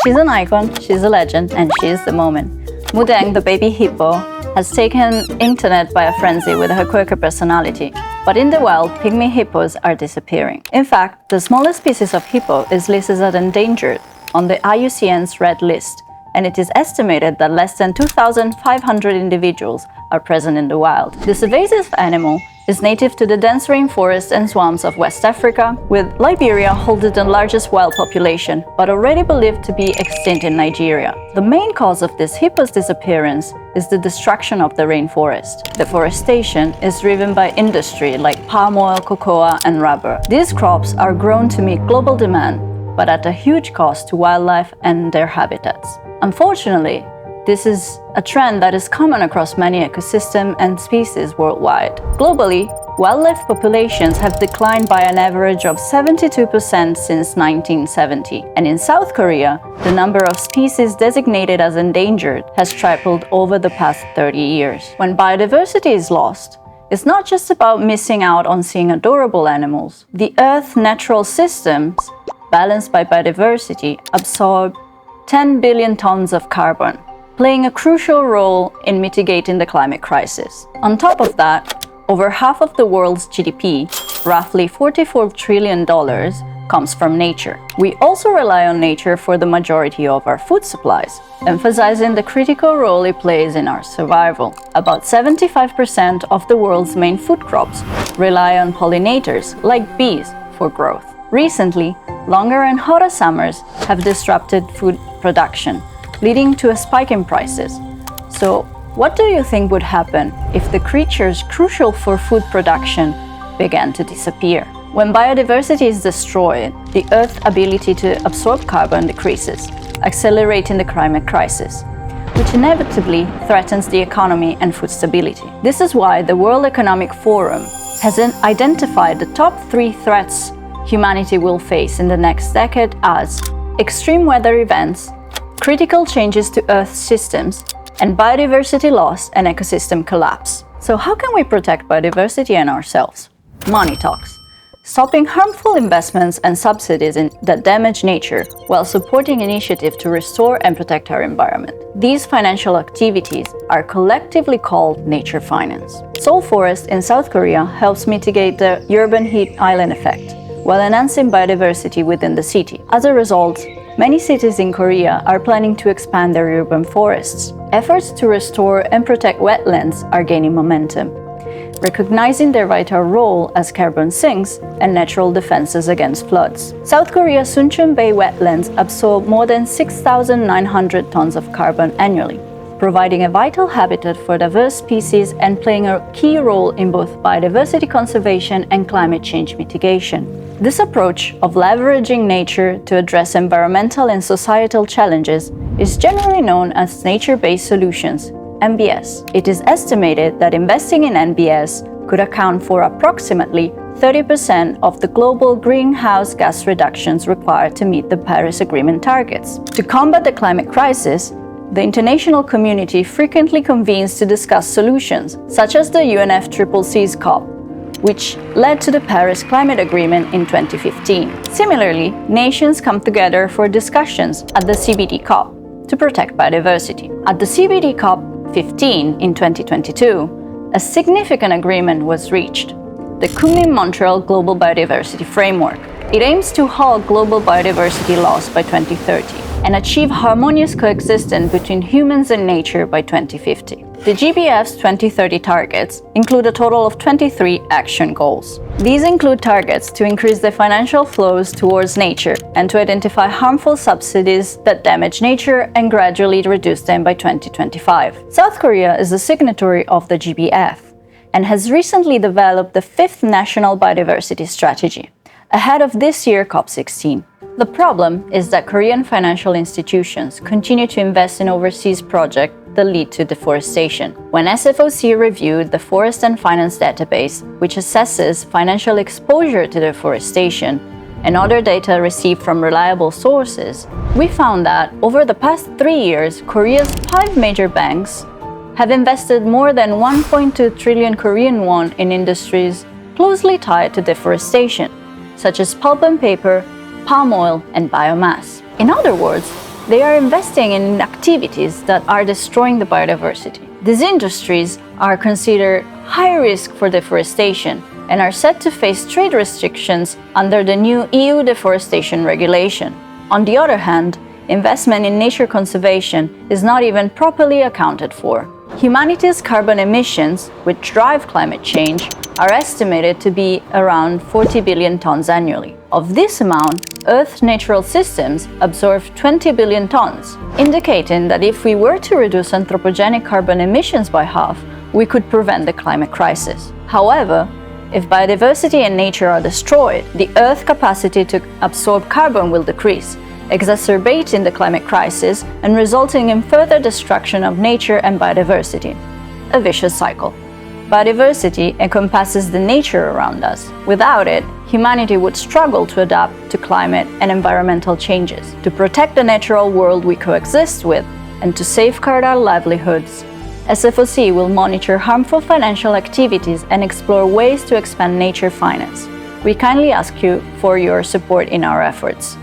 She's an icon, she's a legend, and she's the moment. Moodeng, the baby hippo, has taken internet by a frenzy with her quirky personality. But in the wild, pygmy hippos are disappearing. In fact, the smallest species of hippo is listed as endangered on the IUCN's Red List, and it is estimated that less than 2,500 individuals are present in the wild. This evasive animal is native to the dense rainforests and swamps of West Africa, with Liberia holding the largest wild population, but already believed to be extinct in Nigeria. The main cause of this hippo's disappearance is the destruction of the rainforest. Deforestation is driven by industry like palm oil, cocoa, and rubber. These crops are grown to meet global demand, but at a huge cost to wildlife and their habitats. Unfortunately, this is a trend that is common across many ecosystems and species worldwide. Globally, wildlife populations have declined by an average of 72% since 1970, and in South Korea, the number of species designated as endangered has tripled over the past 30 years. When biodiversity is lost, it's not just about missing out on seeing adorable animals. The Earth's natural systems, balanced by biodiversity, absorb 10 billion tons of carbon, playing a crucial role in mitigating the climate crisis. On top of that, over half of the world's GDP, roughly $44 trillion, comes from nature. We also rely on nature for the majority of our food supplies, emphasizing the critical role it plays in our survival. About 75% of the world's main food crops rely on pollinators, like bees, for growth. Recently, longer and hotter summers have disrupted food production, leading to a spike in prices. So, what do you think would happen if the creatures crucial for food production began to disappear? When biodiversity is destroyed, the Earth's ability to absorb carbon decreases, accelerating the climate crisis, which inevitably threatens the economy and food stability. This is why the World Economic Forum has identified the top 3 threats humanity will face in the next decade as extreme weather events, critical changes to Earth's systems, and biodiversity loss and ecosystem collapse. So how can we protect biodiversity and ourselves? Money talks. Stopping harmful investments and subsidies that damage nature while supporting initiatives to restore and protect our environment. These financial activities are collectively called nature finance. Seoul Forest in South Korea helps mitigate the urban heat island effect, while enhancing biodiversity within the city. As a result, many cities in Korea are planning to expand their urban forests. Efforts to restore and protect wetlands are gaining momentum, recognizing their vital role as carbon sinks and natural defenses against floods. South Korea's Suncheon Bay wetlands absorb more than 6,900 tons of carbon annually, providing a vital habitat for diverse species and playing a key role in both biodiversity conservation and climate change mitigation. This approach of leveraging nature to address environmental and societal challenges is generally known as nature-based solutions, NBS. It is estimated that investing in NBS could account for approximately 30% of the global greenhouse gas reductions required to meet the Paris Agreement targets. To combat the climate crisis, the international community frequently convenes to discuss solutions, such as the UNFCCC's COP, which led to the Paris Climate Agreement in 2015. Similarly, nations come together for discussions at the CBD COP to protect biodiversity. At the CBD COP 15 in 2022, a significant agreement was reached, the Kunming-Montreal Global Biodiversity Framework. It aims to halt global biodiversity loss by 2030 and achieve harmonious coexistence between humans and nature by 2050. The GBF's 2030 targets include a total of 23 action goals. These include targets to increase the financial flows towards nature and to identify harmful subsidies that damage nature and gradually reduce them by 2025. South Korea is a signatory of the GBF and has recently developed the 5th National Biodiversity Strategy, ahead of this year's COP16. The problem is that Korean financial institutions continue to invest in overseas projects that lead to deforestation. When SFOC reviewed the Forest and Finance database, which assesses financial exposure to deforestation, and other data received from reliable sources, we found that over the past 3 years, Korea's 5 major banks have invested more than 1.2 trillion Korean won in industries closely tied to deforestation, such as pulp and paper, palm oil, and biomass. In other words, They are investing in activities that are destroying the biodiversity. These industries are considered high risk for deforestation and are set to face trade restrictions under the new EU deforestation regulation. On the other hand, investment in nature conservation is not even properly accounted for. Humanity's carbon emissions, which drive climate change, are estimated to be around 40 billion tons annually. Of this amount, Earth's natural systems absorb 20 billion tons, indicating that if we were to reduce anthropogenic carbon emissions by half, we could prevent the climate crisis. However, if biodiversity and nature are destroyed, the Earth's capacity to absorb carbon will decrease, exacerbating the climate crisis and resulting in further destruction of nature and biodiversity. A vicious cycle. Biodiversity encompasses the nature around us. Without it, humanity would struggle to adapt to climate and environmental changes, to protect the natural world we coexist with, and to safeguard our livelihoods. SFOC will monitor harmful financial activities and explore ways to expand nature finance. We kindly ask you for your support in our efforts.